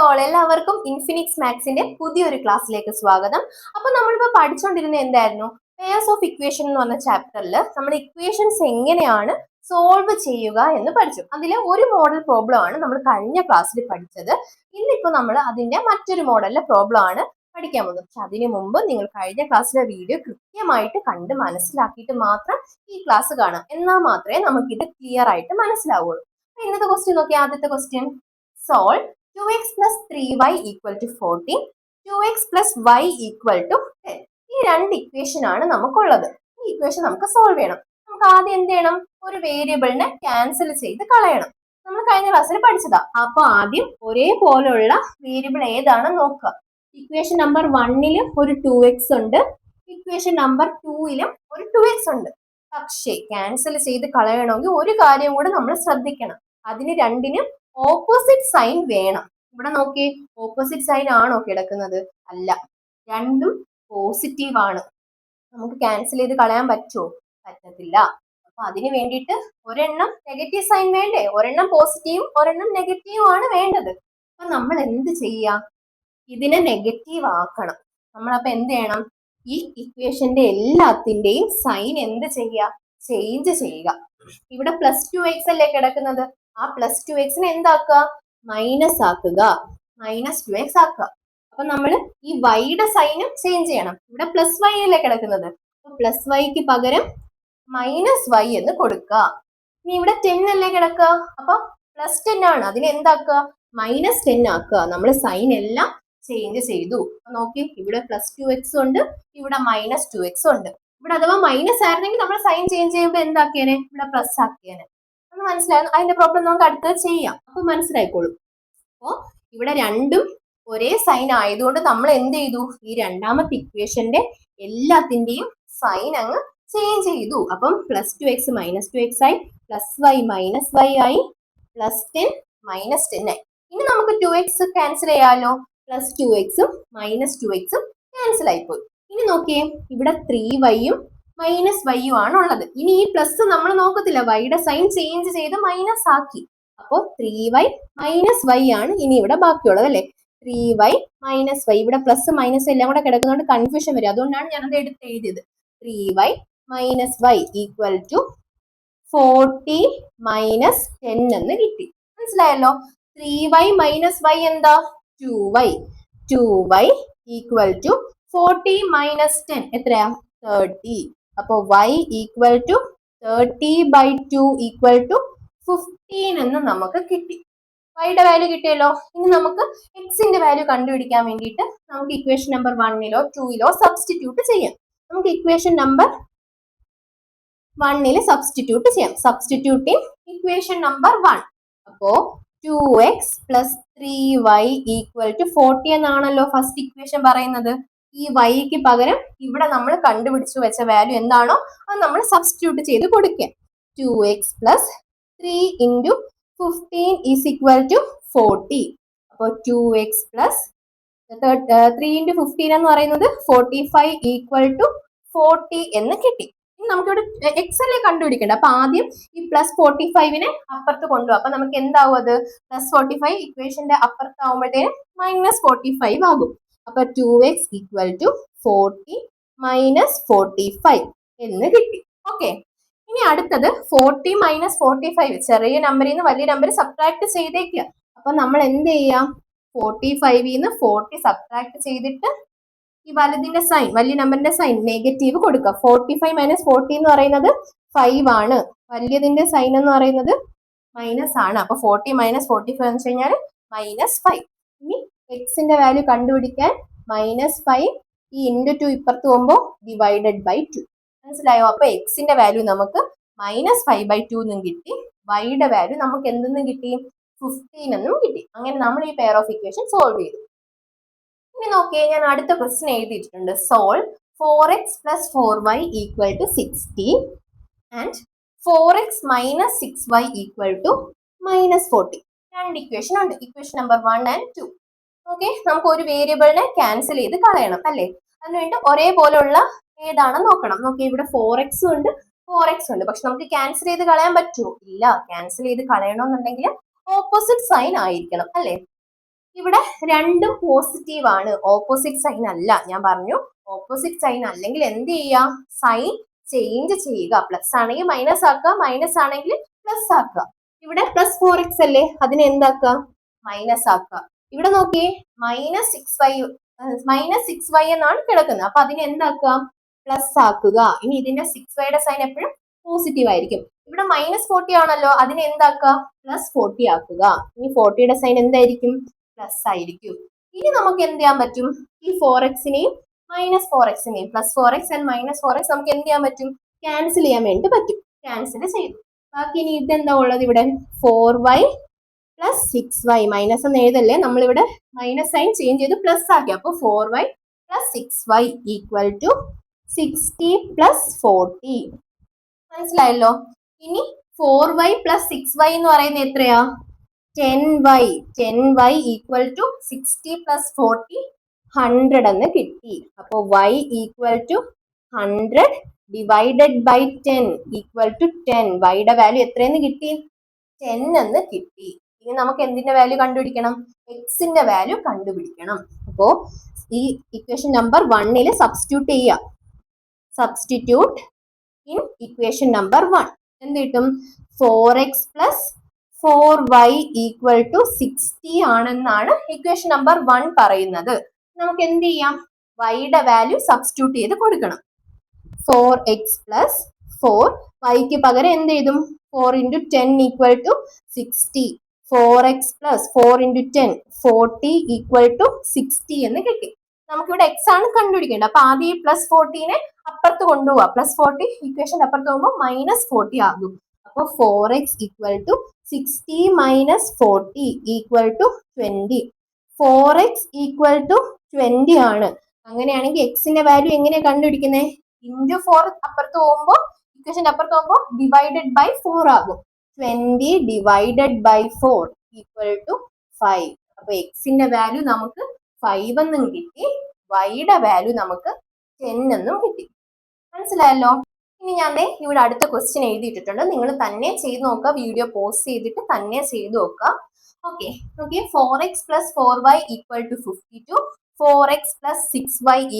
All, എല്ലാവർക്കും Infinix മാത്സിന്റെ പുതിയൊരു ക്ലാസ്സിലേക്ക് സ്വാഗതം. അപ്പൊ നമ്മളിപ്പോ പഠിച്ചുകൊണ്ടിരുന്ന എന്തായിരുന്നു? പെയർസ് ഓഫ് ഇക്വേഷൻ എന്ന് പറഞ്ഞ ചാപ്റ്ററിൽ നമ്മൾ ഇക്വേഷൻസ് എങ്ങനെയാണ് സോൾവ് ചെയ്യുക എന്ന് പഠിച്ചു. അതിലെ ഒരു മോഡൽ പ്രോബ്ലം ആണ് നമ്മൾ കഴിഞ്ഞ ക്ലാസ്സിൽ പഠിച്ചത്. ഇന്നിപ്പോ നമ്മൾ അതിന്റെ മറ്റൊരു മോഡലിലെ പ്രോബ്ലം ആണ് പഠിക്കാൻ പോകുന്നത്. പക്ഷെ അതിനു മുമ്പ് നിങ്ങൾ കഴിഞ്ഞ ക്ലാസ്സിലെ വീഡിയോ കൃത്യമായിട്ട് കണ്ട് മനസ്സിലാക്കിയിട്ട് മാത്രം ഈ ക്ലാസ് കാണാം. എന്നാൽ മാത്രമേ നമുക്ക് ഇത് ക്ലിയർ ആയിട്ട് മനസ്സിലാവുള്ളൂ. ഇന്നത്തെ ക്വസ്റ്റ്യൻ നോക്കിയാൽ ആദ്യത്തെ question, solve 2x plus 3y equal to 14, 2x plus y equal to 10. ഈ രണ്ട് ഇക്വേഷൻ ആണ് നമുക്കുള്ളത്. ഈ ഇക്വേഷൻ നമുക്ക് സോൾവ് ചെയ്യണം. നമുക്ക് ആദ്യം എന്ത് ചെയ്യണം? ഒരു വേരിയബിളിനെ ക്യാൻസൽ ചെയ്ത് കളയണം. നമ്മൾ കഴിഞ്ഞ ക്ലാസ്സിൽ പഠിച്ചതാ. അപ്പൊ ആദ്യം ഒരേപോലുള്ള വേരിയബിൾ ഏതാണെന്ന് നോക്കുക. ഇക്വേഷൻ നമ്പർ 1 ഒരു 2x ഉണ്ട്, ഇക്വേഷൻ നമ്പർ 2 ഒരു 2x ഉണ്ട്. പക്ഷേ ക്യാൻസൽ ചെയ്ത് കളയണമെങ്കിൽ ഒരു കാര്യം കൂടെ നമ്മൾ ശ്രദ്ധിക്കണം. അതിന് രണ്ടിനും ഓപ്പോസിറ്റ് സൈൻ വേണം. ഇവിടെ നോക്കി, ഓപ്പോസിറ്റ് സൈൻ ആണോ കിടക്കുന്നത്? അല്ല, രണ്ടും പോസിറ്റീവ് ആണ്. നമുക്ക് ക്യാൻസൽ ചെയ്ത് കളയാൻ പറ്റുമോ? പറ്റത്തില്ല. അപ്പൊ അതിന് വേണ്ടിയിട്ട് ഒരെണ്ണം നെഗറ്റീവ് സൈൻ വേണ്ടേ? ഒരെണ്ണം പോസിറ്റീവും ഒരെണ്ണം നെഗറ്റീവും ആണ് വേണ്ടത്. അപ്പൊ നമ്മൾ എന്ത് ചെയ്യാം? ഇതിനെ നെഗറ്റീവ് ആക്കണം. നമ്മളപ്പോ എന്ത് ചെയ്യണം? ഈ ഇക്വേഷന്റെ എല്ലാത്തിന്റെയും സൈൻ എന്ത് ചെയ്യുക? ചേഞ്ച് ചെയ്യുക. ഇവിടെ +2x അല്ലേ കിടക്കുന്നത്. ആ +2x എന്താക്കുക? മൈനസ് ആക്കുക, -2x ആക്കുക. അപ്പൊ നമ്മൾ ഈ വൈയുടെ സൈനും ചേഞ്ച് ചെയ്യണം. ഇവിടെ +y അല്ലേ കിടക്കുന്നത്. അപ്പൊ +yക്ക് പകരം -y എന്ന് കൊടുക്കുക. ഇനി ഇവിടെ 10 അല്ലേ കിടക്കുക. അപ്പൊ +10 ആണ്, അതിനെ എന്താക്കുക? -10 ആക്കുക. നമ്മൾ സൈൻ എല്ലാം ചേഞ്ച് ചെയ്തു. നോക്കി, ഇവിടെ +2x ഉണ്ട്, ഇവിടെ -2x ഉണ്ട്. ഇവിടെ അഥവാ മൈനസ് ആയിരുന്നെങ്കിൽ നമ്മൾ സൈൻ ചേഞ്ച് ചെയ്യുമ്പോൾ എന്താക്കിയേനെ? ഇവിടെ പ്ലസ് ആക്കിയേനെ. അത് മനസ്സിലായിരുന്നു. അതിന്റെ പ്രോബ്ലം നമുക്ക് അടുത്തത് ചെയ്യാം. അപ്പൊ മനസ്സിലായിക്കോളും. അപ്പോ ഇവിടെ രണ്ടും ഒരേ സൈൻ ആയതുകൊണ്ട് നമ്മൾ എന്ത് ചെയ്തു? ഈ രണ്ടാമത്തെ ഇക്വേഷന്റെ എല്ലാത്തിന്റെയും സൈൻ അങ്ങ് ചേഞ്ച് ചെയ്തു. അപ്പം +2x -2x ആയി, +y -y ആയി, +10 -10 ആയി. ഇനി നമുക്ക് 2x ക്യാൻസൽ ചെയ്യാലോ. +2x -2x ക്യാൻസൽ ആയിപ്പോയി. ഇനി നോക്കിയേ, ഇവിടെ 3y -y ആണ് ഉള്ളത്. ഇനി ഈ പ്ലസ് നമ്മൾ നോക്കത്തില്ല, വൈയുടെ സൈൻ ചേഞ്ച് ചെയ്ത് മൈനസ് ആക്കി. അപ്പോ 3y -y ആണ് ഇനി ഇവിടെ ബാക്കിയുള്ളത് അല്ലെ. 3y -y, ഇവിടെ പ്ലസ് മൈനസ് എല്ലാം കൂടെ കിടക്കുന്നതുകൊണ്ട് കൺഫ്യൂഷൻ വരും. അതുകൊണ്ടാണ് ഞാനത് എടുത്ത് എഴുതിയത്. 3y -y ഈക്വൽ ടു 40 -10 എന്ന് കിട്ടി. മനസ്സിലായല്ലോ. 3y -y എന്താ? 2y. 2y ഈക്വൽ ടു 40 -10 എത്രയാ? 30. അപ്പൊ y equal to 30/2 equal to 15 എന്ന് നമുക്ക് കിട്ടി. വൈയുടെ വാല്യൂ കിട്ടിയല്ലോ. ഇനി നമുക്ക് എക്സിന്റെ വാല്യൂ കണ്ടുപിടിക്കാൻ വേണ്ടിയിട്ട് നമുക്ക് ഇക്വേഷൻ നമ്പർ 1 2 സബ്സ്റ്റിറ്റ്യൂട്ട് ചെയ്യാം. നമുക്ക് ഇക്വേഷൻ നമ്പർ 1 സബ്സ്റ്റിറ്റ്യൂട്ട് ചെയ്യാം. Substituting equation number 1. അപ്പോ 2x plus 3y equal to 40 എന്നാണല്ലോ ഫസ്റ്റ് ഇക്വേഷൻ പറയുന്നത്. ഈ വൈക്ക് പകരം ഇവിടെ നമ്മൾ കണ്ടുപിടിച്ചു വെച്ച വാല്യൂ എന്താണോ അത് നമ്മൾ സബ്സ്റ്റിറ്റ്യൂട്ട് ചെയ്ത് കൊടുക്കുക. 2x plus 3 into 15 is equal to 40. അപ്പോൾ 2x plus 3 into 15 എന്ന് പറയുന്നത് 45 equal to 40 എന്ന് കിട്ടി. ഇനി നമുക്കിവിടെ എക്സ് അല്ലേ കണ്ടുപിടിക്കേണ്ടത്. അപ്പൊ ആദ്യം ഈ +45നെ അപ്പുറത്ത് കൊണ്ടുപോകും. അപ്പൊ നമുക്ക് എന്താവും? അത് +45 ഇക്വേഷന്റെ അപ്പുറത്താവുമ്പോഴത്തേനും -45 ആകും. അപ്പൊ 2x ഈക്വൽ ടു 40 -45 എന്ന് കിട്ടി. ഓക്കെ. ഇനി അടുത്തത് 40 -45, ചെറിയ നമ്പറിൽ നിന്ന് വലിയ നമ്പർ സബ്ട്രാക്ട് ചെയ്തേക്കുക. അപ്പൊ നമ്മൾ എന്ത് ചെയ്യാം? 45ന്ന് 40 സബ്ട്രാക്ട് ചെയ്തിട്ട് ഈ വലുതിന്റെ സൈൻ, വലിയ നമ്പറിന്റെ സൈൻ നെഗറ്റീവ് കൊടുക്കുക. 45 - 40 എന്ന് പറയുന്നത് 5 ആണ്. വലിയതിന്റെ സൈൻ എന്ന് പറയുന്നത് മൈനസ് ആണ്. അപ്പൊ 40 - 45 എന്ന് വെച്ച് കഴിഞ്ഞാൽ -5. ഇനി എക്സിന്റെ വാല്യൂ കണ്ടുപിടിക്കാൻ -5 ഈ × 2 ഇപ്പുറത്ത് പോകുമ്പോൾ /2. മനസ്സിലായോ? അപ്പൊ എക്സിന്റെ വാല്യൂ നമുക്ക് -5/2 എന്നും കിട്ടി. വൈയുടെ വാല്യൂ നമുക്ക് എന്തെന്നും കിട്ടി? 15 എന്നും കിട്ടി. അങ്ങനെ നമ്മൾ ഈ പെയർ ഓഫ് ഇക്വേഷൻ സോൾവ് ചെയ്തു. ഇനി നോക്കിയേ, ഞാൻ അടുത്ത ക്വസ്റ്റ്യൻ എഴുതിയിട്ടുണ്ട്. Solve 4x plus 4y equal to 60 and 4x minus 6y equal to -40. രണ്ട് ഇക്വേഷൻ ഉണ്ട്. Equation number 1 and 2. ഓക്കെ. നമുക്ക് ഒരു വേരിയബിളിനെ ക്യാൻസൽ ചെയ്ത് കളയണം അല്ലേ. അതിനുവേണ്ടി ഒരേപോലുള്ള ഏതാണെന്ന് നോക്കണം. നോക്കി, ഇവിടെ 4x ഉണ്ട്, 4x ഉണ്ട്. പക്ഷെ നമുക്ക് ക്യാൻസൽ ചെയ്ത് കളയാൻ പറ്റുമോ? ഇല്ല. ക്യാൻസൽ ചെയ്ത് കളയണമെന്നുണ്ടെങ്കിൽ ഓപ്പോസിറ്റ് സൈൻ ആയിരിക്കണം അല്ലേ. ഇവിടെ രണ്ടും പോസിറ്റീവ് ആണ്, ഓപ്പോസിറ്റ് സൈൻ അല്ല. ഞാൻ പറഞ്ഞു ഓപ്പോസിറ്റ് സൈൻ അല്ലെങ്കിൽ എന്ത് ചെയ്യാം, സൈൻ ചേഞ്ച് ചെയ്യുക. പ്ലസ് ആണെങ്കിൽ മൈനസ് ആക്കുക, മൈനസ് ആണെങ്കിൽ പ്ലസ് ആക്കുക. ഇവിടെ +4x അല്ലേ, അതിനെ എന്താക്കുക, മൈനസ് ആക്കുക. ഇവിടെ നോക്കിയേ -6y എന്നാണ് കിടക്കുന്നത്. അപ്പൊ അതിനെ എന്താക്കുക, പ്ലസ് ആക്കുക. ഇനി ഇതിന്റെ 6yയുടെ സൈൻ എപ്പോഴും പോസിറ്റീവ് ആയിരിക്കും. ഇവിടെ -40 ആണല്ലോ, അതിനെ എന്താക്കുക, +40 ആക്കുക. ഇനി 40യുടെ സൈൻ എന്തായിരിക്കും, പ്ലസ് ആയിരിക്കും. ഇനി നമുക്ക് എന്ത് ചെയ്യാൻ പറ്റും, ഈ 4xനെയും -4xനെയും +4x ആൻഡ് -4x നമുക്ക് എന്ത് ചെയ്യാൻ പറ്റും, ക്യാൻസൽ ചെയ്യാൻ വേണ്ടി പറ്റും. ക്യാൻസൽ ചെയ്തു. ബാക്കി ഇനി ഇതെന്താ ഉള്ളത്, ഇവിടെ 4y + 6y മൈനസ് എന്ന് എഴുതല്ലേ, നമ്മളിവിടെ മൈനസ് സൈൻ ചേഞ്ച് ചെയ്ത് പ്ലസ് ആക്കി. അപ്പൊ 4y + 6y = 60 + 40. മനസ്സിലായല്ലോ. ഇനി 4y + 6y എന്ന് പറയുന്നത് എത്രയാ, 10y. 10y = 60 + 40 100 എന്ന് കിട്ടി. അപ്പൊ y = 100 ഡിവൈഡഡ് ബൈ 10 = 10. വൈയുടെ വാല്യൂ എത്രയെന്ന് കിട്ടി, 10 എന്ന് കിട്ടി. ഇനി നമുക്ക് എന്തിന്റെ വാല്യൂ കണ്ടുപിടിക്കണം, എക്സിന്റെ വാല്യൂ കണ്ടുപിടിക്കണം. അപ്പോ ഈ ഇക്വേഷൻ നമ്പർ 1 സബ്സ്റ്റിറ്റ്യൂട്ട് ചെയ്യുക. സബ്സ്റ്റിറ്റ്യൂട്ട് ഇൻ ഇക്വേഷൻ നമ്പർ 1 എന്ത് കിട്ടും, 4x + 4y = 60 ആണെന്നാണ് ഇക്വേഷൻ നമ്പർ 1 പറയുന്നത്. നമുക്ക് എന്ത് ചെയ്യാം, വൈയുടെ വാല്യൂ സബ്സ്റ്റിറ്റ്യൂട്ട് ചെയ്ത് കൊടുക്കണം. 4x + 4 yക്ക് പകരം എന്ത് എഴുതും, 4 × 10 = 60. 4x + 4 × 10 40 = 60 എന്ന് കിട്ടി. നമുക്കിവിടെ എക്സ് ആണ് കണ്ടുപിടിക്കേണ്ടത്. അപ്പൊ ആദ്യം ഈ +40നെ അപ്പുറത്ത് കൊണ്ടുപോവാ. +40 ഇക്വേഷൻ അപ്പുറത്ത് പോകുമ്പോൾ -40 ആകും. അപ്പൊ 4x = 60 - 40 = 20. 4x = 20 ആണ്. അങ്ങനെയാണെങ്കിൽ എക്സിന്റെ വാല്യൂ എങ്ങനെയാ കണ്ടുപിടിക്കുന്നത്, × 4 അപ്പുറത്ത് പോകുമ്പോൾ ഇക്വേഷന്റെ അപ്പുറത്ത് പോകുമ്പോൾ ഡിവൈഡഡ് ബൈ 4 ആകും. 20 ഡിവൈഡഡ് ബൈ 4 = 5. അപ്പൊ എക്സിന്റെ വാല്യൂ നമുക്ക് 5 എന്നും കിട്ടി, വൈയുടെ വാല്യൂ നമുക്ക് 10 എന്നും കിട്ടി. മനസ്സിലായല്ലോ. ഇനി ഞാൻ ഇവിടെ അടുത്ത ക്വസ്റ്റ്യൻ എഴുതിയിട്ടുണ്ട്, നിങ്ങൾ തന്നെ ചെയ്ത് നോക്കുക. വീഡിയോ പോസ് ചെയ്തിട്ട് തന്നെ ചെയ്ത് നോക്കുക. ഓക്കെ, നോക്കിയേ 4x + 4y = 52, 4x + 6y =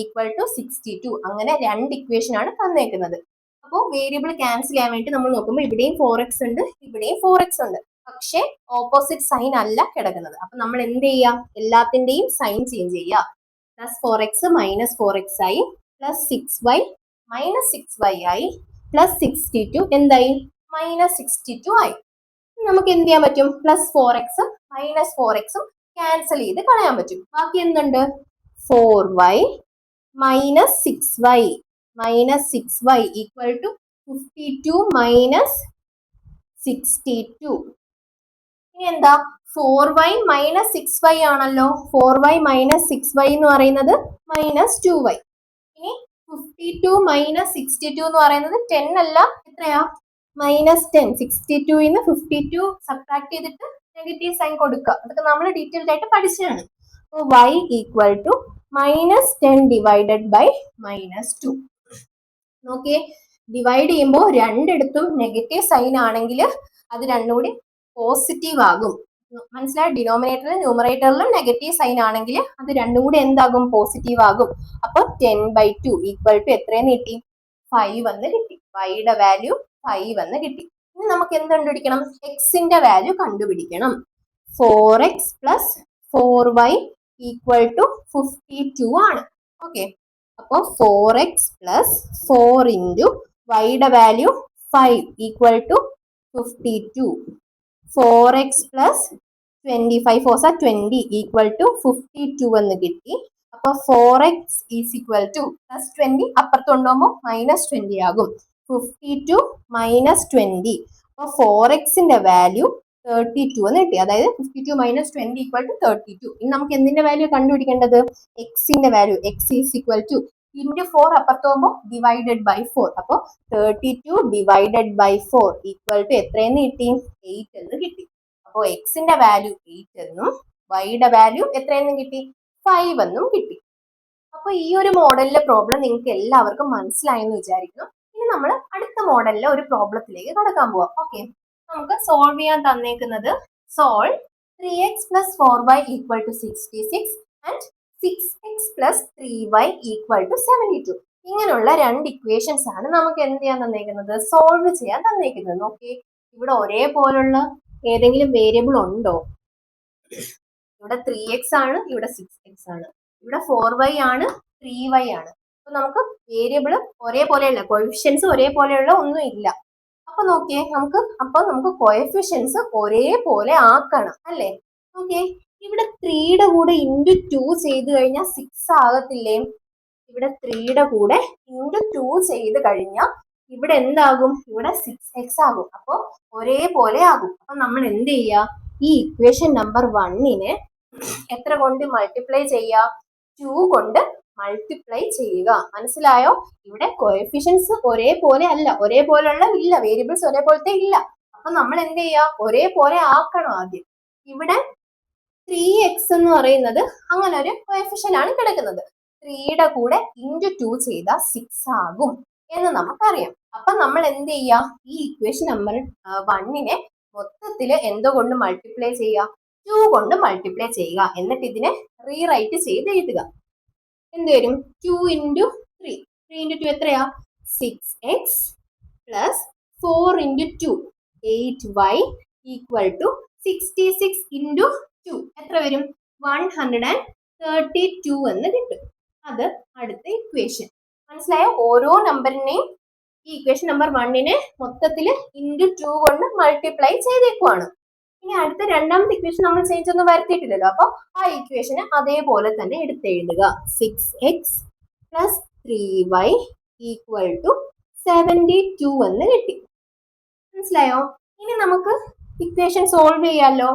62. അങ്ങനെ രണ്ട് ഇക്വേഷൻ ആണ് തന്നേക്കുന്നത്. അപ്പോൾ വേരിയബിൾ ക്യാൻസൽ ചെയ്യാൻ വേണ്ടി നമ്മൾ നോക്കുമ്പോൾ ഇവിടെയും 4x ഉണ്ട്, ഇവിടെയും 4x ഉണ്ട്. പക്ഷെ ഓപ്പോസിറ്റ് സൈൻ അല്ല കിടക്കുന്നത്. അപ്പൊ നമ്മൾ എന്ത് ചെയ്യാം, എല്ലാത്തിന്റെയും സൈൻ ചേഞ്ച് ചെയ്യുക. +4x -4x ആയി, +6y -6y ആയി, +62 എന്തായി, -62 ആയി. നമുക്ക് എന്ത് ചെയ്യാൻ പറ്റും, +4x -4x ക്യാൻസൽ ചെയ്ത് കളയാൻ പറ്റും. ബാക്കി എന്തുണ്ട്, 4y -6y -6y = 52 - 62. ഇനി എന്താ, 4y -6y ആണല്ലോ. 4y -6y എന്ന് പറയുന്നത് -2y. ഇനി 52 - 62 എന്ന് പറയുന്നത് 10 അല്ല, എത്രയാ, -10. 62ന്ന് 52 സബ്ട്രാക്ട് ചെയ്തിട്ട് നെഗറ്റീവ് സൈൻ കൊടുക്കുക. അതൊക്കെ നമ്മൾ ഡീറ്റെയിൽഡ് ആയിട്ട് പഠിച്ചതാണ്. അപ്പോൾ y = -10 ഡിവൈഡഡ് ബൈ -2. നോക്കിയേ, ഡിവൈഡ് ചെയ്യുമ്പോൾ രണ്ടിടത്തും നെഗറ്റീവ് സൈൻ ആണെങ്കിൽ അത് രണ്ടും കൂടി പോസിറ്റീവ് ആകും. മനസ്സിലായി, ഡിനോമിനേറ്ററിലും ന്യൂമറേറ്ററിലും നെഗറ്റീവ് സൈൻ ആണെങ്കിൽ അത് രണ്ടും കൂടി എന്താകും, പോസിറ്റീവ് ആകും. അപ്പൊ 10/2 = എത്രയെന്ന് കിട്ടി, 5 എന്ന് കിട്ടി. വൈയുടെ വാല്യൂ 5 എന്ന് കിട്ടി. ഇനി നമുക്ക് എന്ത് കണ്ടുപിടിക്കണം, എക്സിന്റെ വാല്യൂ കണ്ടുപിടിക്കണം. 4x + 4y = 52 ആണ്. ഓക്കെ, അപ്പൊ 4x + 4 × വൈയുടെ വാല്യൂ 5 = 52. 4x + 25 4 are 20 = 52 എന്ന് കിട്ടി. അപ്പൊ 4x = +20 അപ്പുറത്ത് കൊണ്ടുപോകുമ്പോൾ -20 ആകും. 52 - 20. അപ്പൊ 4xന്റെ വാല്യൂ 32 എന്ന് കിട്ടി. അതായത് 52 - 20 = 32. ഇനി നമുക്ക് എന്തിന്റെ വാല്യൂ കണ്ടുപിടിക്കേണ്ടത്, എക്സിന്റെ വാല്യൂ. x = × 4 അപ്പുറത്ത് പോകുമ്പോൾ ഡിവൈഡഡ് ബൈ 4. അപ്പൊ 32 ഡിവൈഡഡ് ബൈ 4 = എത്രയെന്ന് കിട്ടി, 8 എന്ന് കിട്ടി. അപ്പോൾ എക്സിന്റെ വാല്യൂ 8 എന്നും വൈയുടെ വാല്യൂ എത്രയെന്നും കിട്ടി, 5 എന്നും കിട്ടി. അപ്പൊ ഈ ഒരു മോഡലിലെ പ്രോബ്ലം നിങ്ങൾക്ക് എല്ലാവർക്കും മനസ്സിലായെന്ന് വിചാരിക്കുന്നു. ഇനി നമ്മൾ അടുത്ത മോഡലിലെ ഒരു പ്രോബ്ലത്തിലേക്ക് കടക്കാൻ പോവാം. ഓക്കെ, നമുക്ക് സോൾവ് ചെയ്യാൻ തന്നേക്കുന്നത് solve 3x plus 4y equal to 66 and 6x plus 3y equal to 72. ഇങ്ങനെയുള്ള രണ്ട് ഇക്വേഷൻസ് ആണ് നമുക്ക് എന്ത് ചെയ്യാൻ തന്നേക്കുന്നത്, സോൾവ് ചെയ്യാൻ തന്നേക്കുന്നത്. നോക്കി, ഇവിടെ ഒരേപോലുള്ള ഏതെങ്കിലും വേരിയബിൾ ഉണ്ടോ? ഇവിടെ 3x ആണ്, ഇവിടെ 6x ആണ്, ഇവിടെ 4y ആണ്, 3y ആണ്. അപ്പൊ നമുക്ക് വേരിയബിൾ ഒരേപോലെയുള്ള കോഎഫിഷ്യൻസ് ഒരേപോലെയുള്ള ഒന്നും ഇല്ല. അപ്പൊ നോക്കിയേ, നമുക്ക് കോഎഫിഷ്യൻസ് ഒരേപോലെ ആക്കണം അല്ലേ? നോക്കിയേ, ഇവിടെ 3യുടെ കൂടെ ഇൻറ്റു 2 ചെയ്ത് കഴിഞ്ഞാൽ 6 ആകത്തില്ലേ? ഇവിടെ 3യുടെ കൂടെ ഇൻറ്റു 2 ചെയ്ത് കഴിഞ്ഞാൽ ഇവിടെ എന്താകും? ഇവിടെ 6x ആകും. അപ്പൊ ഒരേപോലെ ആകും. അപ്പൊ നമ്മൾ എന്ത് ചെയ്യുക? ഈ ഇക്വേഷൻ നമ്പർ 1നെ എത്ര കൊണ്ട് മൾട്ടിപ്ലൈ ചെയ്യുക? 2 കൊണ്ട് മൾട്ടിപ്ലൈ ചെയ്യുക. മനസ്സിലായോ? ഇവിടെ കോഎഫിഷ്യൻസ് ഒരേപോലെ അല്ല, ഒരേപോലെയുള്ള ഇല്ല, വേരിയബിൾസ് ഒരേപോലത്തെ ഇല്ല. അപ്പൊ നമ്മൾ എന്ത് ചെയ്യുക? ഒരേപോലെ ആക്കണം ആദ്യം. ഇവിടെ 3x എന്ന് പറയുന്നത് അങ്ങനെ ഒരു കോഎഫിഷ്യൻ ആണ് കിടക്കുന്നത്. 3യുടെ കൂടെ ഇൻറ്റു 2 ചെയ്താൽ 6 ആകും എന്ന് നമുക്കറിയാം. അപ്പൊ നമ്മൾ എന്ത് ചെയ്യുക? ഈ ഇക്വേഷൻ നമ്പർ 1നെ മൊത്തത്തിൽ എന്തുകൊണ്ട് മൾട്ടിപ്ലൈ ചെയ്യുക? 2 കൊണ്ട് മൾട്ടിപ്ലൈ ചെയ്യുക. എന്നിട്ട് ഇതിനെ റീറൈറ്റ് ചെയ്ത് എഴുതുക. എന്ത് വരും? 2 ഇൻറ്റു 3, 3 ഇൻറ്റു 2 എത്രയാ? 6x plus 4 into 2 8y equal to 66 into 2 എത്ര വരും? 132 എന്ന് കിട്ടും. അത് അടുത്ത ഇക്വേഷൻ. മനസ്സിലായോ? ഓരോ നമ്പറിനെയും ഈ ഇക്വേഷൻ നമ്പർ 1നെ മൊത്തത്തിൽ ഇൻറ്റു 2 കൊണ്ട് മൾട്ടിപ്ലൈ ചെയ്തേക്കുവാണ്. ഇനി അടുത്ത രണ്ടാമത്തെ ഇക്വേഷൻ നമ്മൾ ചേഞ്ച് ഒന്നും വരുത്തിയിട്ടില്ലല്ലോ. അപ്പൊ ആ ഇക്വേഷന് അതേപോലെ തന്നെ എടുത്തെഴുതുക. 6x plus 3y equal to 72 എന്ന് കിട്ടി. മനസ്സിലായോ? ഇനി നമുക്ക് ഇക്വേഷൻ സോൾവ് ചെയ്യാമല്ലോ.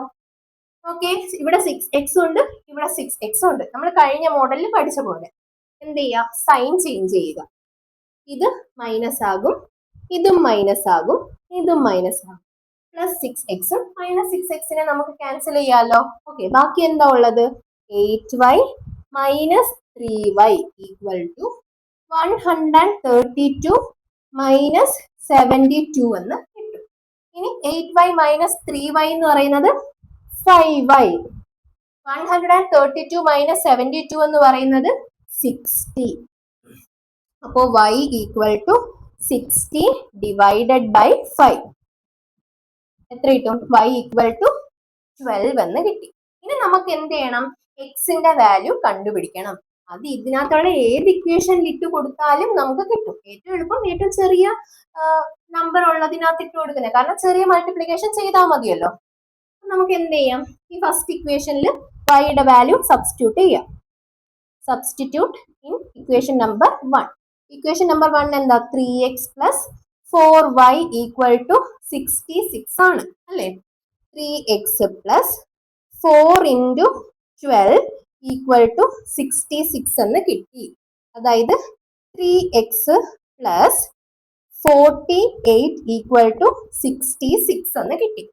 ഓക്കെ, ഇവിടെ 6x ഉണ്ട്, ഇവിടെ 6x ഉണ്ട്. നമ്മൾ കഴിഞ്ഞ മോഡലിൽ പഠിച്ച പോലെ എന്ത് ചെയ്യുക? സൈൻ ചേഞ്ച് ചെയ്യുക. ഇത് മൈനസ് ആകും, ഇതും മൈനസ് ആകും, ഇതും മൈനസ് ആകും. പ്ലസ് 6x മൈനസ് 6xനെ നമുക്ക് ക്യാൻസൽ ചെയ്യാമല്ലോ. ഓക്കെ, ബാക്കി എന്താ ഉള്ളത്? 8y minus 3y equal to 132 minus 72 എന്ന് കിട്ടും. ഇനി 8y മൈനസ് 3y എന്ന് പറയുന്നത് 5y. 132 മൈനസ് 72 എന്ന് പറയുന്നത് 60. അപ്പോ y equal to 60 divided by 5 എത്ര കിട്ടും? y ഈക്വൽ ടു 12 എന്ന് കിട്ടി. ഇനി നമുക്ക് എന്ത് ചെയ്യണം? എക്സിന്റെ വാല്യൂ കണ്ടുപിടിക്കണം. അത് ഇതിനകത്തുള്ള ഏത് ഇക്വേഷനിൽ ഇട്ട് കൊടുത്താലും നമുക്ക് കിട്ടും. ഏറ്റവും എളുപ്പം ഏറ്റവും ചെറിയ നമ്പർ ഉള്ളതിനകത്ത് ഇട്ട് കൊടുക്കുന്നത്, കാരണം ചെറിയ മൾട്ടിപ്ലിക്കേഷൻ ചെയ്താൽ മതിയല്ലോ. നമുക്ക് എന്ത് ചെയ്യാം? ഈ ഫസ്റ്റ് ഇക്വേഷനിൽ വൈയുടെ വാല്യൂ സബ്സ്റ്റിറ്റ്യൂട്ട് ചെയ്യാം. Substitute in equation number 1. Equation number 1 എന്താ? 3x plus 4y equal to 66 ആണ് അല്ലേ? 3x plus 4 into 12 equal to 66 എന്ന് കിട്ടി. അതായത് 3x പ്ലസ് 48 ഈക്വൽ ടു 66 എന്ന് കിട്ടി.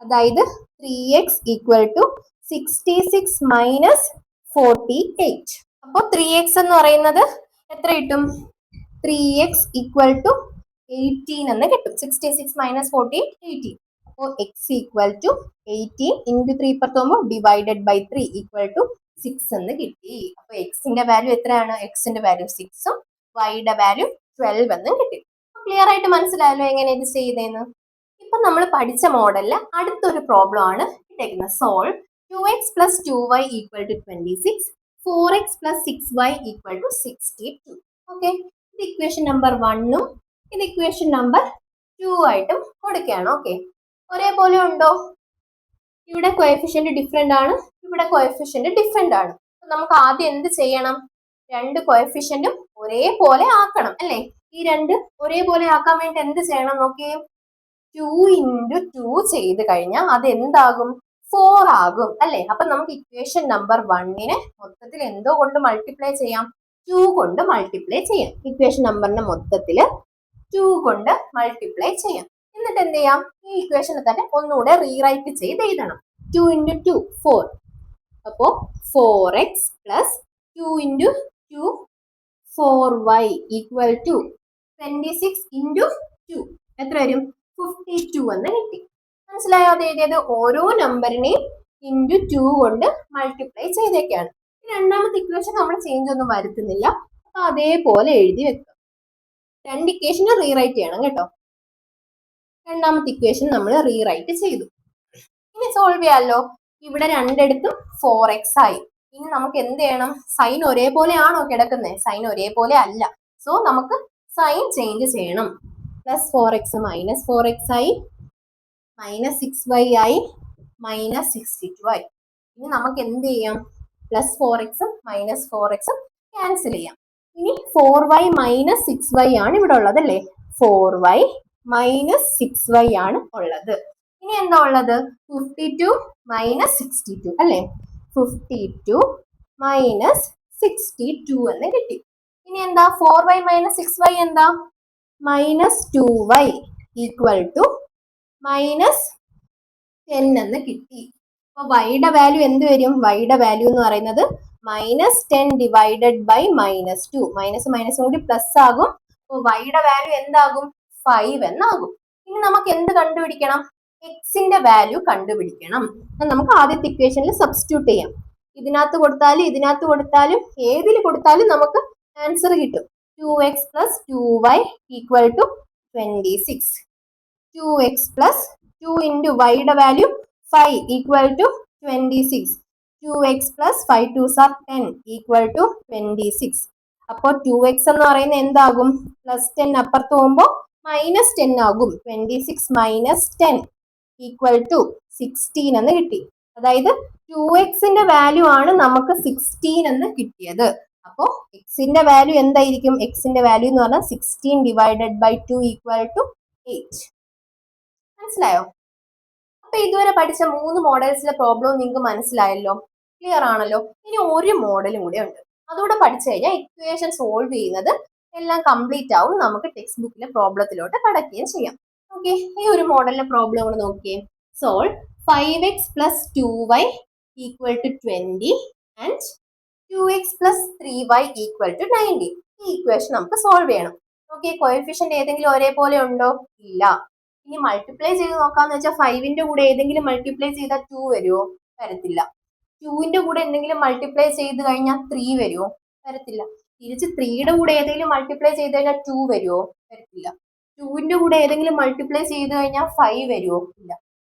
അതായത് 3x ഈക്വൽ ടു 66 മൈനസ് 48. അപ്പോൾ 3x എന്ന് പറയുന്നത് എത്ര കിട്ടും? 3x ഈക്വൽ ടു 18 എന്ന് കിട്ടും. 66 മൈനസ് 48 18. അപ്പോൾ x ഈക്വൽ ടു 18 ഇൻറ്റു 3 ഇപ്പുറത്തുമ്പോൾ ഡിവൈഡഡ് ബൈ 3 ഈക്വൽ ടു 6 എന്ന് കിട്ടി. അപ്പൊ എക്സിന്റെ വാല്യൂ എത്രയാണ്? എക്സിന്റെ വാല്യൂ 6ഉം വൈയുടെ വാല്യൂ 12 എന്നും കിട്ടി. ക്ലിയർ ആയിട്ട് മനസ്സിലായല്ലോ എങ്ങനെ ഇത് ചെയ്തേന്ന്. ഇപ്പൊ നമ്മൾ പഠിച്ച മോഡലില് അടുത്തൊരു പ്രോബ്ലം ആണ് ഇട്ടേക്കുന്നത്. Solve 2x plus 2y equal to 26, 4x plus 6y equal to 62. Okay, ഇത് ഇക്വേഷൻ നമ്പർ 1ഉം ഇത് ഇക്വേഷൻ നമ്പർ 2 ആയിട്ടും കൊടുക്കുകയാണ്. ഓക്കെ, ഒരേപോലെ ഉണ്ടോ? ഇവിടെ കോഎഫിഷ്യന്റ് ഡിഫറെന്റ് ആണ്, ഇവിടെ കോഎഫിഷ്യന്റ് ഡിഫറെന്റ് ആണ്. നമുക്ക് ആദ്യം എന്ത് ചെയ്യണം? രണ്ട് കോഎഫിഷ്യന്റും ഒരേപോലെ ആക്കണം അല്ലേ? ഈ രണ്ട് ഒരേപോലെ ആക്കാൻ വേണ്ടി എന്ത് ചെയ്യണം? നോക്കിയേ, 2 ഇൻറ്റു 2 ചെയ്ത് കഴിഞ്ഞാൽ അത് എന്താകും? 4 ആകും അല്ലേ? അപ്പൊ നമുക്ക് ഇക്വേഷൻ നമ്പർ 1നെ മൊത്തത്തിൽ എന്തോ കൊണ്ട് മൾട്ടിപ്ലൈ ചെയ്യാം? 2 കൊണ്ട് മൾട്ടിപ്ലൈ ചെയ്യാം. ഇക്വേഷൻ നമ്പറിനെ മൊത്തത്തിൽ 2 കൊണ്ട് മൾട്ടിപ്ലൈ ചെയ്യാം. എന്നിട്ട് എന്ത് ചെയ്യാം? ഈ ഇക്വേഷനെ തന്നെ ഒന്നുകൂടെ റീറൈറ്റ് ചെയ്ത് എഴുതണം. 2 ഇൻറ്റു 2 4. അപ്പോ 4x plus 2 into 2 4y equal to 26 into 2 എത്ര വരും? 52 എന്ന് കിട്ടി. മനസ്സിലായോ അത് എഴുതിയത്? ഓരോ നമ്പറിനെയും ഇൻറ്റു 2 കൊണ്ട് മൾട്ടിപ്ലൈ ചെയ്തേക്കാണ്. രണ്ടാമത്തെ ഇക്വേഷൻ നമ്മൾ ചേഞ്ച് ഒന്നും വരുത്തുന്നില്ല, അപ്പൊ അതേപോലെ എഴുതി വെക്കുക. രണ്ട് ഇക്വേഷൻ റീറൈറ്റ് ചെയ്യണം കേട്ടോ. രണ്ടാമത്തെ ഇക്വേഷൻ നമ്മൾ റീറൈറ്റ് ചെയ്തു. ഇനി സോൾവ് ചെയ്യാമല്ലോ. ഇവിടെ രണ്ടിടത്തും 4x ആയി. ഇനി നമുക്ക് എന്ത് ചെയ്യണം? സൈൻ ഒരേപോലെ ആണോ കിടക്കുന്നത്? സൈൻ ഒരേപോലെ അല്ല. സോ നമുക്ക് സൈൻ ചേഞ്ച് ചെയ്യണം. പ്ലസ് 4x മൈനസ് 4x ആയി, മൈനസ് 6y ആയി, മൈനസ് 62 ആയി. ഇനി നമുക്ക് എന്ത് ചെയ്യാം? Plus 4x minus 4x cancel ചെയ്യാം. ഇനി 4y മൈനസ് 6y ആണ് ഇവിടെ ഉള്ളത് അല്ലേ? 4y മൈനസ് 6y ആണ് ഉള്ളത്. ഇനി എന്താ ഉള്ളത്? 52 മൈനസ് 62 അല്ലേ? 52 മൈനസ് 62 എന്ന് കിട്ടി. ഇനി എന്താ? 4y മൈനസ് 6y എന്താ? Minus 2y equal to minus 10 എന്ന് കിട്ടി. അപ്പൊ വൈയുടെ വാല്യൂ എന്ത് വരും? വൈയുടെ വാല്യൂ എന്ന് പറയുന്നത് minus 10 divided by minus 2. Minus minus കൂടി പ്ലസ് ആകും. അപ്പൊ വൈയുടെ വാല്യൂ എന്താകും? 5 എന്നാകും. ഇനി നമുക്ക് എന്ത് കണ്ടുപിടിക്കണം? എക്സിന്റെ വാല്യൂ കണ്ടുപിടിക്കണം. നമുക്ക് ആദ്യത്തെ ഇക്വേഷനിൽ സബ്സ്റ്റിറ്റ്യൂട്ട് ചെയ്യാം. ഇതിനകത്ത് കൊടുത്താലും ഏതിൽ കൊടുത്താലും നമുക്ക് ആൻസർ കിട്ടും. 2x plus 2y equal to 26. 2x plus 2 into വൈയുടെ value 5 equal to 26. 2x plus 5 2s are 10 equal to 26. അപ്പോൾ 2x എന്ന് പറയുന്നത് എന്താകും? പ്ലസ് 10 അപ്പുറത്ത് പോകുമ്പോൾ മൈനസ് 10 ആകും. 26 മൈനസ് 10 ഈക്വൽ ടു 16 എന്ന് കിട്ടി. അതായത് 2xന്റെ വാല്യൂ ആണ് നമുക്ക് 16 എന്ന് കിട്ടിയത്. അപ്പോ എക്സിന്റെ വാല്യൂ എന്തായിരിക്കും? എക്സിന്റെ വാല്യൂ എന്ന് പറഞ്ഞാൽ 16 ഡിവൈഡഡ് ബൈ 2 ഈക്വൽ ടു 8. മനസ്സിലായോ? അപ്പൊ ഇതുവരെ പഠിച്ച 3 മോഡൽസിലെ പ്രോബ്ലം നിങ്ങൾക്ക് മനസ്സിലായല്ലോ, ക്ലിയർ ആണല്ലോ. ഇനി ഒരു മോഡലും കൂടെ ഉണ്ട്, അതുകൂടെ പഠിച്ചു കഴിഞ്ഞാൽ ഇക്വേഷൻ സോൾവ് ചെയ്യുന്നത് എല്ലാം കംപ്ലീറ്റ് ആവും. നമുക്ക് ടെക്സ്റ്റ് ബുക്കിലെ പ്രോബ്ലത്തിലോട്ട് കടക്കുകയും ചെയ്യാം. ഓക്കെ, ഈ ഒരു മോഡലിലെ പ്രോബ്ലം കൂടെ നോക്കിയേ. Solve 5x plus 2y equal to 20 and 2x plus 3y equal to 90. ഈ ഇക്വേഷൻ നമുക്ക് സോൾവ് ചെയ്യണം. ഓക്കെ, കോഎഫിഷ്യന്റ് ഏതെങ്കിലും ഒരേപോലെ ഉണ്ടോ? ഇല്ല. ഇനി മൾട്ടിപ്ലൈ ചെയ്ത് നോക്കാന്ന് വെച്ചാൽ 5ന്റെ കൂടെ ഏതെങ്കിലും മൾട്ടിപ്ലൈ ചെയ്താൽ 2 വരുമോ? വരത്തില്ല. 2ന്റെ കൂടെ എന്തെങ്കിലും മൾട്ടിപ്ലൈ ചെയ്ത് കഴിഞ്ഞാൽ 3 വരുമോ? വരത്തില്ല. തിരിച്ച് 3യുടെ കൂടെ ഏതെങ്കിലും മൾട്ടിപ്ലൈ ചെയ്ത് കഴിഞ്ഞാൽ 2 വരുമോ? വരത്തില്ല. 2ന്റെ കൂടെ ഏതെങ്കിലും മൾട്ടിപ്ലൈ ചെയ്ത് കഴിഞ്ഞാൽ 5 വരുമോ? ഇല്ല.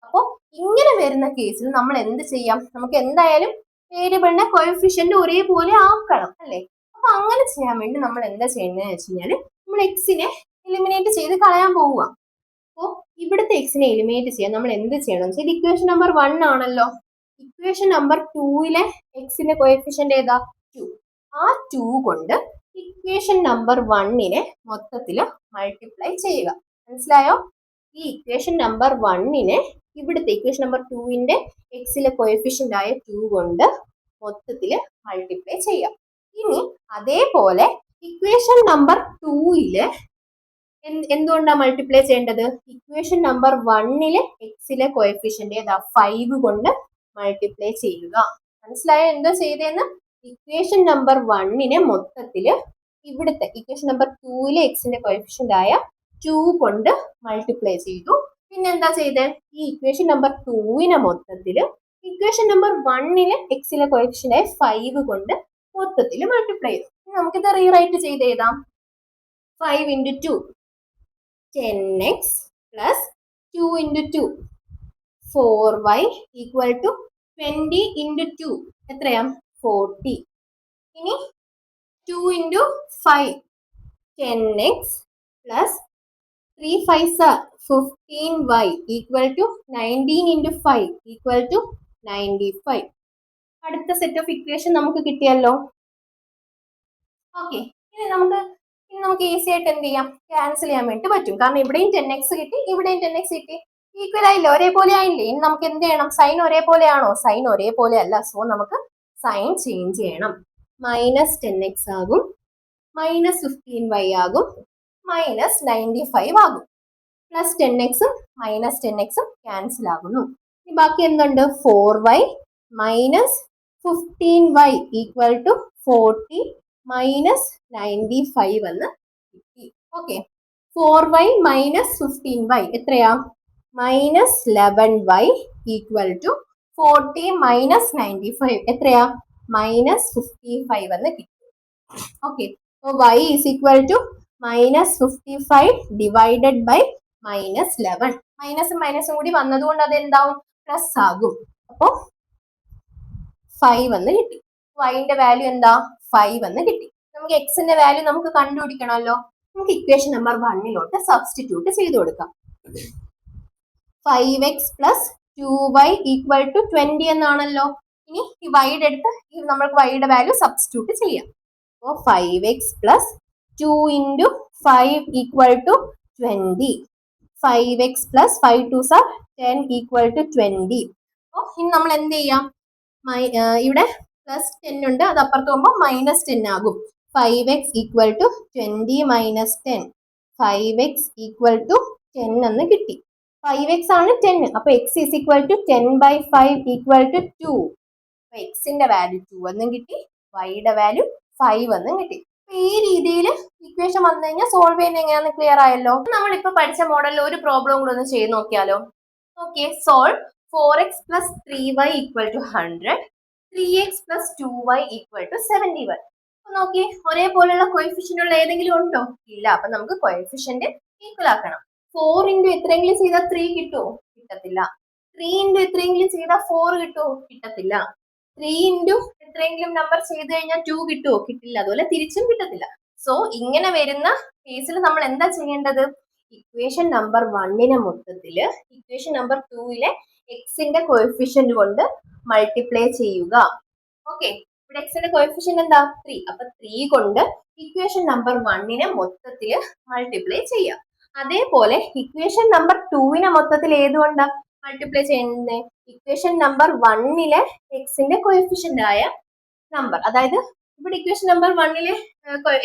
അപ്പോൾ ഇങ്ങനെ വരുന്ന കേസിൽ നമ്മൾ എന്ത് ചെയ്യാം? നമുക്ക് എന്തായാലും വേരിയബിളിനെ കോഎഫിഷ്യന്റ് ഒരേപോലെ ആക്കണം അല്ലേ? അപ്പൊ അങ്ങനെ ചെയ്യാൻ വേണ്ടി നമ്മൾ എന്താ ചെയ്യുന്നതെന്ന് വെച്ച് കഴിഞ്ഞാൽ നമ്മൾ എക്സിനെ എലിമിനേറ്റ് ചെയ്ത് കളയാൻ പോവുക. അപ്പോൾ ഇവിടുത്തെ എക്സിനെ എലിമിനേറ്റ് ചെയ്യാൻ നമ്മൾ എന്ത് ചെയ്യണം? ഇത് ഇക്വേഷൻ നമ്പർ 1 ആണല്ലോ. ഇക്വേഷൻ നമ്പർ 2ലെ എക്സിന്റെ കോഎഫിഷ്യന്റ് ഏതാ? 2. ആ 2 കൊണ്ട് ഇക്വേഷൻ നമ്പർ 1നെ മൊത്തത്തിൽ മൾട്ടിപ്ലൈ ചെയ്യുക. മനസ്സിലായോ? ഈ ഇക്വേഷൻ നമ്പർ 1നെ ഇവിടുത്തെ ഇക്വേഷൻ നമ്പർ 2ന്റെ എക്സിലെ കോഎഫിഷ്യന്റ് ആയ 2 കൊണ്ട് മൊത്തത്തിൽ മൾട്ടിപ്ലൈ ചെയ്യാം. ഇനി അതേപോലെ ഇക്വേഷൻ നമ്പർ 2ല് എന്തുകൊണ്ടാണ് മൾട്ടിപ്ലൈ ചെയ്യേണ്ടത്? ഇക്വേഷൻ നമ്പർ 1ലെ എക്സിലെ കോഎഫിഷ്യന്റ് ഏതാ? 5 കൊണ്ട് മൾട്ടിപ്ലൈ ചെയ്യുക. മനസ്സിലായോ എന്താ ചെയ്തതെന്ന്? ഇക്വേഷൻ നമ്പർ 1നെ മൊത്തത്തിൽ ഇവിടുത്തെ ഇക്വേഷൻ നമ്പർ 2ലെ എക്സിന്റെ കോഎഫിഷ്യന്റ് ആയ 2 കൊണ്ട് മൾട്ടിപ്ലൈ ചെയ്തു. പിന്നെ എന്താ ചെയ്തേ? ഈ ഇക്വേഷൻ നമ്പർ 2നെ മൊത്തത്തിൽ ഇക്വേഷൻ നമ്പർ 1ലെ എക്സിലെ കോഎഫിഷ്യന്റ് ആയ 5 കൊണ്ട് മൊത്തത്തിൽ മൾട്ടിപ്ലൈ ചെയ്തു. നമുക്കിത് റീറൈറ്റ് ചെയ്ത് എഴുതാം. 5 into 2 10x plus 2 into 2 4y equal to 20 into 2 എത്രയാ? 40. ഇനി 2 into 5 10x plus 3 5s are 15y equal to 19 into 5 equal to 95. അടുത്ത സെറ്റ് ഓഫ് ഇക്വേഷൻ നമുക്ക് കിട്ടിയല്ലോ. ഓക്കെ, ഇനി നമുക്ക് ഈസി ആയിട്ട് എന്ത് ചെയ്യാം? ക്യാൻസൽ ചെയ്യാൻ വേണ്ടി പറ്റും. കാരണം ഇവിടെയും 10x കിട്ടി, ഇവിടെയും 10x കിട്ടി, ഈക്വൽ ആയില്ലേ, ഒരേപോലെ ആയില്ലേ. ഇനി നമുക്ക് എന്ത് ചെയ്യണം? സൈൻ ഒരേപോലെയാണോ? സൈൻ ഒരേപോലെ അല്ല. സോ നമുക്ക് സൈൻ ചേഞ്ച് ചെയ്യണം. മൈനസ് 10x ആകും, മൈനസ് 15y ആകും, മൈനസ് 95 ആകും. Plus 10x minus 10x cancel ആകുന്നു. ബാക്കി എന്തുണ്ട്? 4y minus 15y equal to 40 minus 95 എന്ന് കിട്ടി. ഓക്കെ, 4y മൈനസ് 15y എത്രയാ? Minus 11y equal to 40 minus 95 എത്രയാ? -55 എന്ന് കിട്ടും. ഓക്കെ, അപ്പോൾ y is equal to -55 divided by -11. മൈനസും മൈനസും കൂടി വന്നതുകൊണ്ട് അത് എന്താവും? പ്ലസ് ആകും. അപ്പോ 5 എന്ന് കിട്ടി. വൈന്റെ വാല്യൂ എന്താ? 5 എന്ന് കിട്ടി. നമുക്ക് എക്സിന്റെ വാല്യൂ നമുക്ക് കണ്ടുപിടിക്കണമല്ലോ. നമുക്ക് ഇക്വേഷൻ നമ്പർ 1 സബ്സ്റ്റിറ്റ്യൂട്ട് ചെയ്ത് കൊടുക്കാം. 5x plus 2y equal to 20 എന്നാണല്ലോ. ഇനി ഈ വൈയുടെ അടുത്ത് നമ്മൾക്ക് വൈയുടെ വാല്യൂ സബ്സ്റ്റിറ്റ്യൂട്ട് ചെയ്യാം. അപ്പോൾ 5x plus 2 into 5 equal to 20. 5x plus 5 2s are 10 equal to 20. അപ്പോൾ ഇനി നമ്മൾ എന്ത് ചെയ്യാം? ഇവിടെ പ്ലസ് 10 ഉണ്ട്, അത് അപ്പുറത്ത് പോകുമ്പോൾ -10 ആകും. 5x equal to 20 minus 10. 5x equal to 10 എന്ന് കിട്ടി. 5x ആണ് 10. അപ്പൊ x is equal to 10/5 equal to 2. അപ്പൊ എക്സിന്റെ വാല്യൂ 2 എന്നും കിട്ടി, വൈയുടെ വാല്യൂ 5 എന്നും കിട്ടി. ഈ രീതിയിൽ ഇക്വേഷൻ വന്നു കഴിഞ്ഞാൽ സോൾവ് ചെയ്യുന്ന എങ്ങനെയാണെന്ന് ക്ലിയർ ആയല്ലോ. നമ്മളിപ്പോ പഠിച്ച മോഡലിൽ ഒരു പ്രോബ്ലം കൂടെ ഒന്ന് ചെയ്ത് നോക്കിയാലോ. Okay, solve 4x plus 3y equal to 100, 3x plus 2y equal to 71. അപ്പൊ നോക്കി, ഒരേപോലെയുള്ള കോഎഫിഷ്യന്റ് ഉള്ള ഏതെങ്കിലും ഉണ്ടോ? ഇല്ല. അപ്പൊ നമുക്ക് കോഎഫിഷ്യന്റ് ഈക്വൽ ആക്കണം. 4 into എത്രയെങ്കിലും ചെയ്താൽ 3 കിട്ടുമോ? കിട്ടത്തില്ല. 3 into എത്രയെങ്കിലും ചെയ്താൽ 4 കിട്ടുമോ? കിട്ടത്തില്ല. 3 into എത്രയെങ്കിലും നമ്പർ ചെയ്ത് കഴിഞ്ഞാൽ 2 കിട്ടുമോ? കിട്ടില്ല. അതുപോലെ തിരിച്ചും കിട്ടത്തില്ല. സോ ഇങ്ങനെ വരുന്ന കേസിൽ നമ്മൾ എന്താ ചെയ്യേണ്ടത്? ഇക്വേഷൻ നമ്പർ 1 മൊത്തത്തില് ഇക്വേഷൻ നമ്പർ 2 എക്സിന്റെ കോഎഫിഷ്യന്റ് കൊണ്ട് മൾട്ടിപ്ലൈ ചെയ്യുക. ഓക്കെ, ഇവിടെ എക്സിന്റെ കോഎഫിഷ്യന്റ് എന്താ? 3. അപ്പൊ 3 കൊണ്ട് ഇക്വേഷൻ നമ്പർ 1 മൊത്തത്തില് മൾട്ടിപ്ലൈ ചെയ്യാം. അതേപോലെ ഇക്വേഷൻ നമ്പർ 2 മൊത്തത്തിൽ ഏതുകൊണ്ടാ മൾട്ടിപ്ലൈ ചെയ്യുന്നത്? ഇക്വേഷൻ നമ്പർ 1 എക്സിന്റെ കോഎഫിഷ്യന്റ് ആയ നമ്പർ, അതായത് ഇവിടെ ഇക്വേഷൻ നമ്പർ 1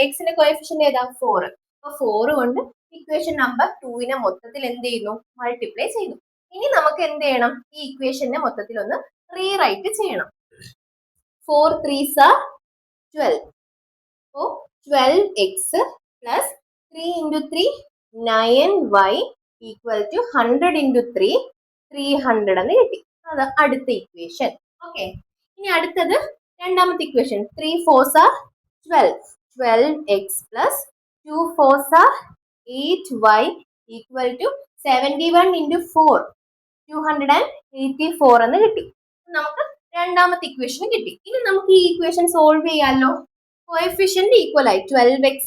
എക്സിന്റെ കോഎഫിഷ്യന്റ് ഏതാ? 4. അപ്പൊ 4 കൊണ്ട് ഇക്വേഷൻ നമ്പർ 2 മൊത്തത്തിൽ എന്ത് ചെയ്യുന്നു? മൾട്ടിപ്ലൈ ചെയ്യുന്നു. ഇനി നമുക്ക് എന്ത് ചെയ്യണം? ഈ ഇക്വേഷനെ മൊത്തത്തിൽ ഒന്ന് റീറൈറ്റ് ചെയ്യണം. 4 3s are 12. So 12x plus 3 into 3 9y equal to 100 into 3 300 എന്ന് കിട്ടി. അത് അടുത്ത ഇക്വേഷൻ. ഓക്കെ, ഇനി അടുത്തത് രണ്ടാമത്തെ equation. 3 4s are 12. 12x plus 2 4s are 8y equal to 71 into 4 284 എന്ന് കിട്ടി. നമുക്ക് രണ്ടാമത്തെ ഇക്വേഷൻ കിട്ടി. ഇനി നമുക്ക് ഈ ഇക്വേഷൻ സോൾവ് ചെയ്യാമല്ലോ. കോഎഫിഷ്യന്റ് ഈക്വൽ ആയി 12x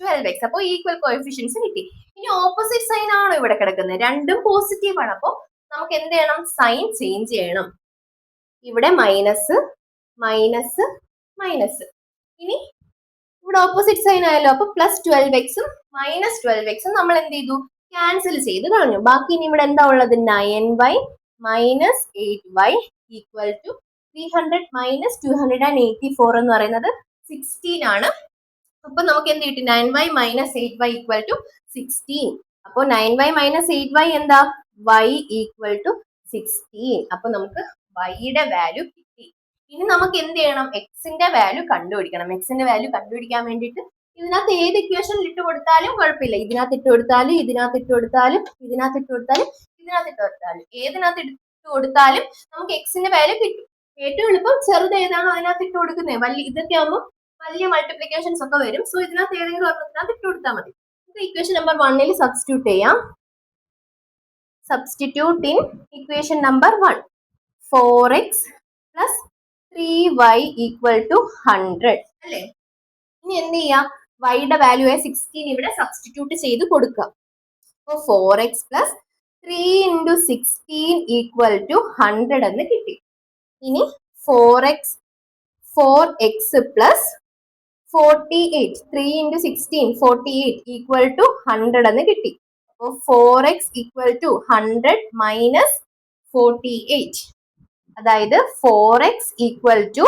12x, അപ്പോൾ ഈക്വൽ കോഎഫിഷ്യൻസ് കിട്ടി. ഇനി ഓപ്പോസിറ്റ് സൈൻ ആണോ ഇവിടെ കിടക്കുന്നത്? രണ്ടും പോസിറ്റീവ് ആണ്. അപ്പോൾ നമുക്ക് എന്ത് ചെയ്യണം? സൈൻ ചേഞ്ച് ചെയ്യണം. ഇവിടെ മൈനസ് മൈനസ് മൈനസ്. ഇനി ഇവിടെ ഓപ്പോസിറ്റ് സൈൻ ആയല്ലോ. അപ്പൊ പ്ലസ് 12x മൈനസ് 12x നമ്മൾ എന്ത് ചെയ്തു? ക്യാൻസൽ ചെയ്ത് കളഞ്ഞു. ബാക്കി ഇനി ഇവിടെ എന്താ ഉള്ളത്? 9y minus 8y equal to 300 minus 284 എന്ന് പറയുന്നത് 16 ആണ്. അപ്പൊ നമുക്ക് എന്ത് കിട്ടി? 9y minus 8y equal to 16. അപ്പൊ 9y മൈനസ് 8y എന്താ? y equal to 16. അപ്പൊ നമുക്ക് വൈയുടെ വാല്യൂ കിട്ടി. ഇനി നമുക്ക് എന്ത് ചെയ്യണം? എക്സിന്റെ വാല്യൂ കണ്ടുപിടിക്കണം. എക്സിന്റെ വാല്യൂ കണ്ടുപിടിക്കാൻ വേണ്ടിയിട്ട് ഇതിനകത്ത് ഏത് ഇക്വേഷനിൽ ഇട്ട് കൊടുത്താലും കുഴപ്പമില്ല. ഇതിനകത്ത് ഇട്ട് കൊടുത്താലും ഇതിനകത്ത് ഇട്ട് കൊടുത്താലും ഇതിനകത്ത് ഇട്ട് കൊടുത്താലും ഇതിനകത്ത് ഇട്ട് കൊടുത്താലും ഏതിനകത്ത് ഇട്ട് കൊടുത്താലും നമുക്ക് എക്സിന്റെ വാല്യൂ കിട്ടും. ഏറ്റവും എളുപ്പം ചെറുത് ഏതാണോ അതിനകത്ത് ഇട്ട് കൊടുക്കുന്നത്. വലിയ ഇതൊക്കെ ആകുമ്പോൾ വലിയ മൾട്ടിപ്ലിക്കേഷൻസ് ഒക്കെ വരും. സോ ഇതിനകത്ത് ഏതെങ്കിലും ഒരെണ്ണത്തിനകത്ത് ഇട്ട് കൊടുത്താൽ മതി. ഇക്വേഷൻ നമ്പർ 1 സബ്സ്റ്റിറ്റ്യൂട്ട് ചെയ്യാം. Substitute in equation number 1. 4x plus 3y equal to 100 അല്ലേ? ഇനി എന്ത് ചെയ്യാം? വൈയുടെ വാല്യൂ 16 ഇവിടെ സബ്സ്റ്റിറ്റ്യൂട്ട് ചെയ്ത് കൊടുക്കുക. അപ്പോൾ 4x plus 3 into 16 equal to 100 എന്ന് കിട്ടി. ഇനി 4x plus 48 3 into 16 48 equal to 100 എന്ന് കിട്ടി. അപ്പോൾ 4x equal to 100 minus 48, അതായത് 4x equal to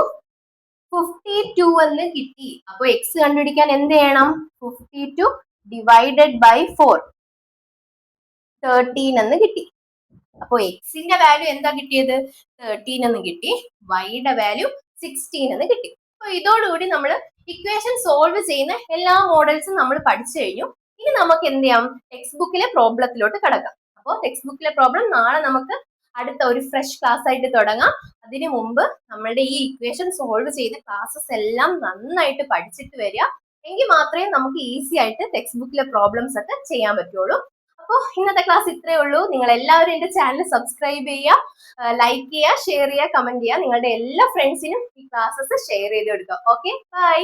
52 എന്ന് കിട്ടി. അപ്പൊ x കണ്ടുപിടിക്കാൻ എന്ത് ചെയ്യണം? 52 ഡിവൈഡഡ് ബൈ 4 13 എന്ന് കിട്ടി. അപ്പൊ എക്സിന്റെ വാല്യൂ എന്താ കിട്ടിയത്? 13 എന്ന് കിട്ടി. വൈയുടെ വാല്യൂ 16 എന്ന് കിട്ടി. അപ്പൊ ഇതോടുകൂടി നമ്മൾ ഇക്വേഷൻ സോൾവ് ചെയ്യുന്ന എല്ലാ മോഡൽസും നമ്മൾ പഠിച്ചു കഴിഞ്ഞു. ഇനി നമുക്ക് എന്ത് ചെയ്യാം? ടെക്സ്റ്റ് ബുക്കിലെ പ്രോബ്ലത്തിലോട്ട് കടക്കാം. അപ്പോൾ ടെക്സ്റ്റ് ബുക്കിലെ പ്രോബ്ലം നാളെ നമുക്ക് അടുത്ത ഒരു ഫ്രഷ് ക്ലാസ് ആയിട്ട് തുടങ്ങാം. അതിനു മുമ്പ് നമ്മളുടെ ഈ ഇക്വേഷൻ സോൾവ് ചെയ്ത ക്ലാസ്സസ് എല്ലാം നന്നായിട്ട് പഠിച്ചിട്ട് വരിക. എങ്കിൽ മാത്രമേ നമുക്ക് ഈസി ആയിട്ട് ടെക്സ്റ്റ് ബുക്കിലെ പ്രോബ്ലംസ് ഒക്കെ ചെയ്യാൻ പറ്റുള്ളൂ. അപ്പോൾ ഇന്നത്തെ ക്ലാസ് ഇത്രയേ ഉള്ളൂ. നിങ്ങൾ എല്ലാവരും എന്റെ ചാനൽ സബ്സ്ക്രൈബ് ചെയ്യുക, ലൈക്ക് ചെയ്യുക, ഷെയർ ചെയ്യുക, കമന്റ് ചെയ്യുക. നിങ്ങളുടെ എല്ലാ ഫ്രണ്ട്സിനും ഈ ക്ലാസ്സസ് ഷെയർ ചെയ്ത് കൊടുക്കുക. Okay, by.